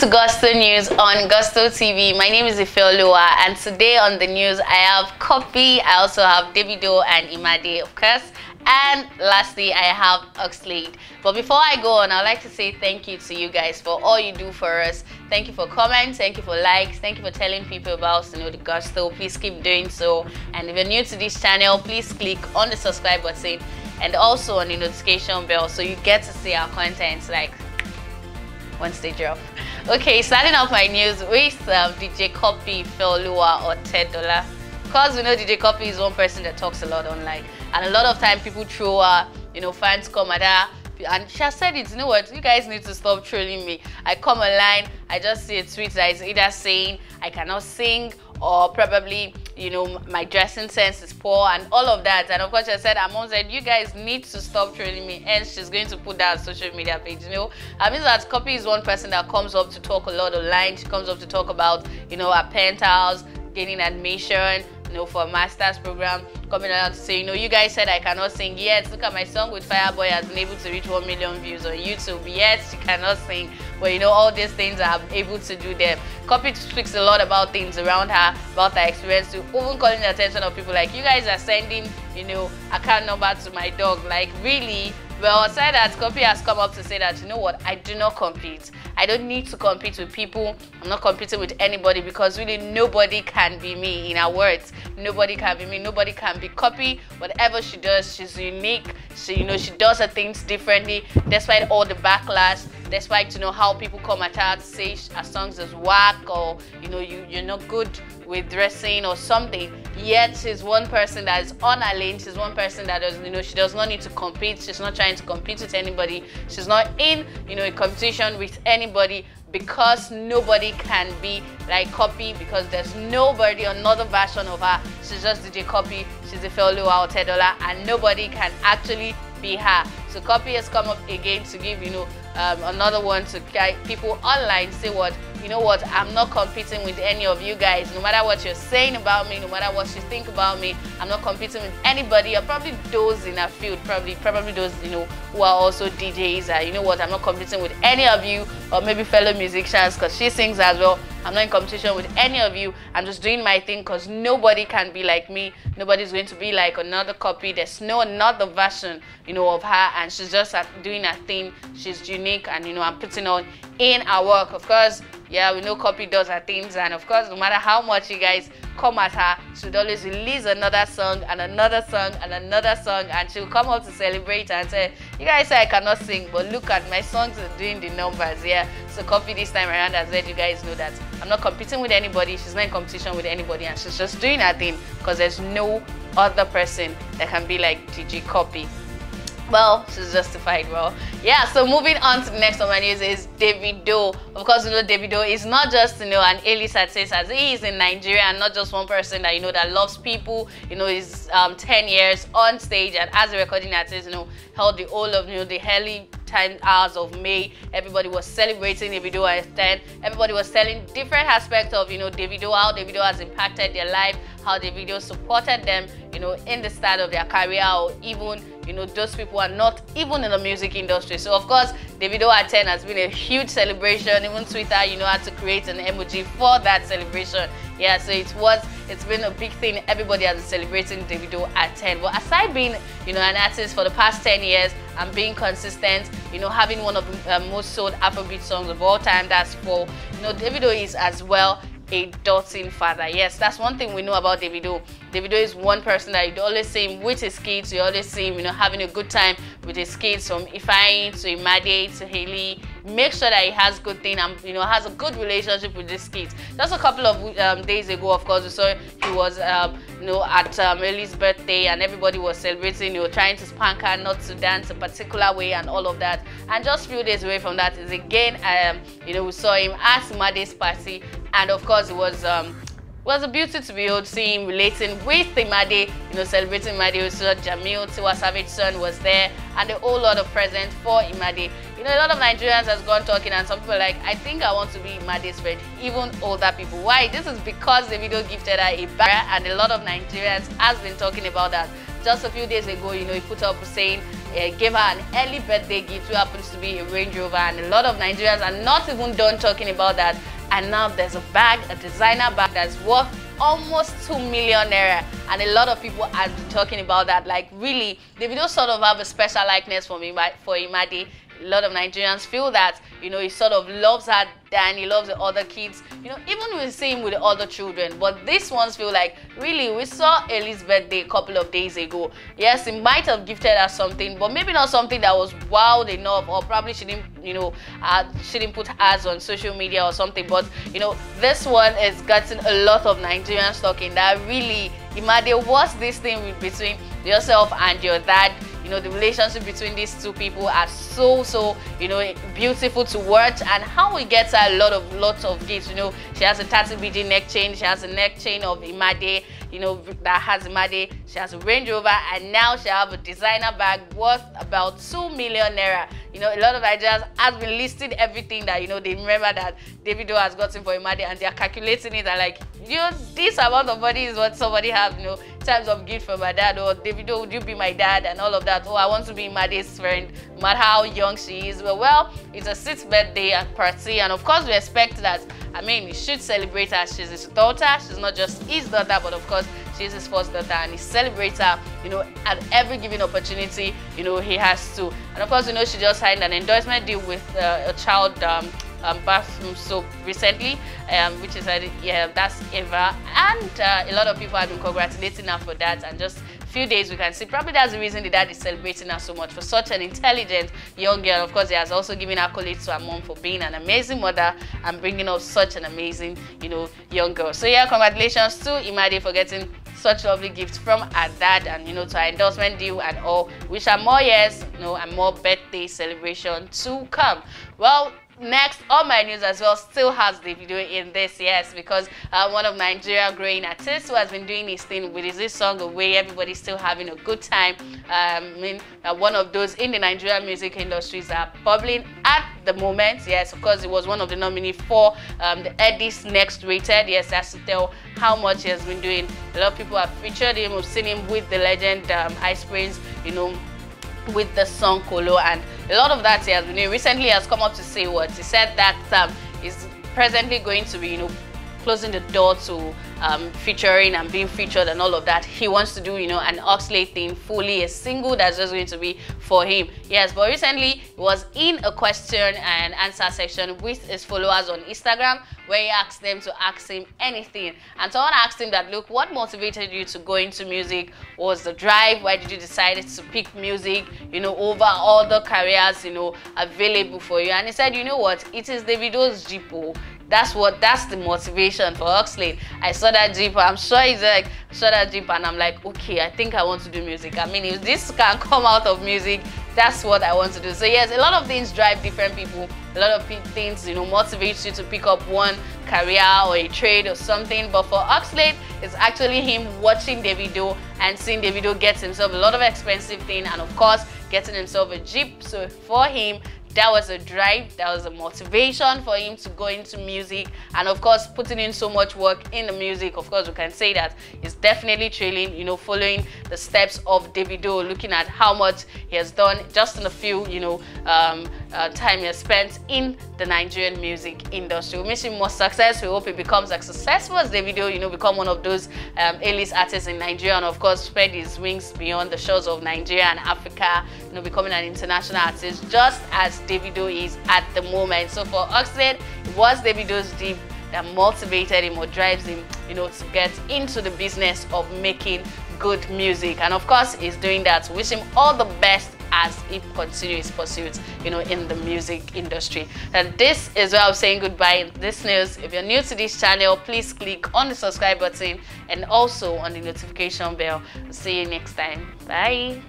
to Gusto News on Gusto TV. My name is Ifeoluwa, and today on the news I have Copy, I also have Davido and Imade, of course, and lastly I have Oxlade. But before I go on, I'd like to say thank you to you guys for all you do for us. Thank you for comments, thank you for likes, thank you for telling people about the Gusto. Please keep doing so, and if you're new to this channel, please click on the subscribe button and also on the notification bell so you get to see our content like once they drop. Okay, starting off my news with DJ Copy, Ifeoluwa or $10. Because we know DJ Copy is one person that talks a lot online, and a lot of time people throw fans come at her, and she has said it, you know what, you guys need to stop trolling me. I come online, I just see a tweet that is either saying I cannot sing or probably my dressing sense is poor and all of that. And of course I said, Mom said, you guys need to stop trolling me, and she's going to put that on social media page. I mean that Copy is one person that comes up to talk a lot online. She comes up to talk about her penthouse, gaining admission for a master's program, coming out to say, you guys said I cannot sing. Yes, look at my song with Fireboy has been able to reach 1 million views on YouTube. Yes, she cannot sing, but all these things are able to do them. Copy speaks a lot about things around her, about her experience, to even calling the attention of people like, you guys are sending, account number to my dog. Like, really? Well, aside that, Copy has come up to say that, what, I do not compete. I don't need to compete with people. I'm not competing with anybody, because really nobody can be me. In her words, nobody can be me. Nobody can be Copy. Whatever she does, she's unique. She does her things differently, despite all the backlash, despite how people come at her to say her songs is whack, or you're not good with dressing or something. Yet she's one person that is on her lane. She's one person that does she does not need to compete. She's not trying to compete with anybody. She's not in a competition with anybody, because nobody can be like Copy, because there's nobody, another version of her. She's just DJ Copy. She's Ifeoluwa or $10, and nobody can actually be her. So Copy has come up again to give another one to people online, say what, I'm not competing with any of you guys. No matter what you're saying about me, no matter what you think about me, I'm not competing with anybody. Or probably those in our field, probably those who are also DJs. I'm not competing with any of you, or maybe fellow musicians, because she sings as well. I'm not in competition with any of you. I'm just doing my thing, because nobody can be like me. Nobody's going to be like another Copy. There's no another version of her, and she's just doing her thing. She's unique, and I'm putting on in our work. Of course, yeah, we know Copy does her things, and of course, no matter how much you guys come at her, she'll always release another song and another song and another song, and she'll come up to celebrate and say, you guys say I cannot sing, but look at my songs are doing the numbers. Yeah, so Copy this time around has let you guys know that I'm not competing with anybody. She's not in competition with anybody, and she's just doing her thing, because there's no other person that can be like DJ Copy. Well, she's justified. Well, yeah, so moving on to the next on my news is Davido. Of course, Davido is not just an A-list artist, as he is in Nigeria, and not just one person that that loves people. He's 10 years on stage, and as a recording artist, held the whole of the early 10 hours of May. Everybody was celebrating Davido at 10. Everybody was telling different aspects of Davido, how Davido has impacted their life, how Davido supported them in the start of their career, or even those people are not even in the music industry. So of course, Davido at 10 has been a huge celebration. Even Twitter had to create an emoji for that celebration. Yeah, so it's been a big thing. Everybody has been celebrating Davido at 10. But aside being an artist for the past 10 years and being consistent, having one of the most sold Afrobeat songs of all time, that's for Davido is as well a doting father. Yes, that's one thing we know about Davido. Davido is one person that you always see him with his kids. You always see him, having a good time with his kids, from Ifeanyi to Imade to Haley. Make sure that he has good thing and has a good relationship with his kids. Just a couple of days ago, of course, we saw he was at Haley's birthday, and everybody was celebrating. Trying to spank her not to dance a particular way and all of that. And just a few days away from that is again, we saw him at Imade's party, and of course it was a beauty to behold, seeing him relating with Imade, celebrating Imade. We saw Jamil, Tiwa Savage's son, was there, and a whole lot of presents for Imade. A lot of Nigerians has gone talking, and some people are like, I think I want to be Imade's friend, even older people. Why? This is because the video gifted her a bag, and a lot of Nigerians has been talking about that. Just a few days ago, he put up saying gave her an early birthday gift, which happens to be a Range Rover, and a lot of Nigerians are not even done talking about that. And now there's a bag, a designer bag that's worth almost 2 million naira, and a lot of people are talking about that. Like, really, Davido sort of have a special likeness for Imade. A lot of Nigerians feel that, you know, he sort of loves her than he loves the other kids. You know, even we see him with the other children. But these ones feel like, really, we saw Ellie's birthday a couple of days ago. Yes, he might have gifted her something, but maybe not something that was wild enough, or probably she didn't, you know, she didn't put ads on social media or something. But, you know, this one is getting a lot of Nigerians talking that really, Imade, what's this thing between yourself and your dad? You know, the relationship between these two people are so, you know, beautiful to watch, and how he gets her lots of gifts. You know, she has a 30BG neck chain, she has a neck chain of Imade, you know, that has Imade, she has a Range Rover, and now she has a designer bag worth about 2 million naira. You know, a lot of Nigerians have been listing everything that, you know, they remember that Davido has gotten for Imade, and they are calculating it and like, you know, this amount of money is what somebody has, you know, in terms of gift for my dad, or Davido, would you be my dad, and all of that. Oh, I want to be Imade's friend, no matter how young she is. Well, it's a 6th birthday party, and of course we expect that. I mean, we should celebrate her. She's his daughter. She's not just his daughter, but of course she's his first daughter, and he celebrates her, you know, at every given opportunity, you know, he has to. And of course, you know, she just signed an endorsement deal with a child bathroom soap recently, which is yeah, that's Eva, and a lot of people have been congratulating her for that. And just few days we can see probably that's the reason the dad is celebrating her so much, for such an intelligent young girl. Of course, he has also given accolades to her mom for being an amazing mother and bringing up such an amazing, you know, young girl. So yeah, congratulations to Imade for getting such lovely gifts from her dad, and, you know, to her endorsement deal and all. Wish her more years, you know, and more birthday celebration to come. Well, next on my news as well still has Davido in this, yes, because one of Nigeria's growing artists who has been doing his thing with his song Away, everybody's still having a good time. I mean, one of those in the Nigerian music industries are bubbling at the moment. Yes, of course, he was one of the nominees for the Eddie's Next Rated. Yes, that's to tell how much he has been doing. A lot of people have featured him, have seen him with the legend Ice Prince, you know, with the song Kolo, and a lot of that he has been doing. Recently, he has come up to say what he said, that is presently going to be, you know, closing the door to featuring and being featured and all of that. He wants to do, you know, an Oxlade thing, fully a single that's just going to be for him. Yes, but recently he was in a question and answer section with his followers on Instagram, where he asked them to ask him anything. And someone asked him that, look, what motivated you to go into music? Was the drive? Why did you decide to pick music, you know, over other careers, you know, available for you? And he said, you know what, it is Davido's Jeepo. That's the motivation for Oxlade. I saw that Jeep, I'm sure he's like, I saw that Jeep, and I'm like, okay, I think I want to do music. I mean, if this can come out of music, that's what I want to do. So yes, a lot of things drive different people. A lot of things, you know, motivates you to pick up one career or a trade or something. But for Oxlade, it's actually him watching Davido and seeing Davido get himself a lot of expensive thing, and of course, getting himself a Jeep. So for him, that was a drive, that was a motivation for him to go into music, and of course putting in so much work in the music. Of course, we can say that he's definitely trailing, you know, following the steps of Davido, looking at how much he has done just in a few, you know, time he has spent in the Nigerian music industry. We wish him more success. We hope he becomes as successful as Davido, you know, become one of those A-list artists in Nigeria, and of course spread his wings beyond the shores of Nigeria and Africa, you know, becoming an international artist just as Davido is at the moment. So for Oxlade, it was Davido's Jeep that motivated him or drives him, you know, to get into the business of making good music. And of course, he's doing that. Wish him all the best as he continues his pursuits, you know, in the music industry. And this is where I'm saying goodbye in this news. If you're new to this channel, please click on the subscribe button and also on the notification bell. See you next time. Bye.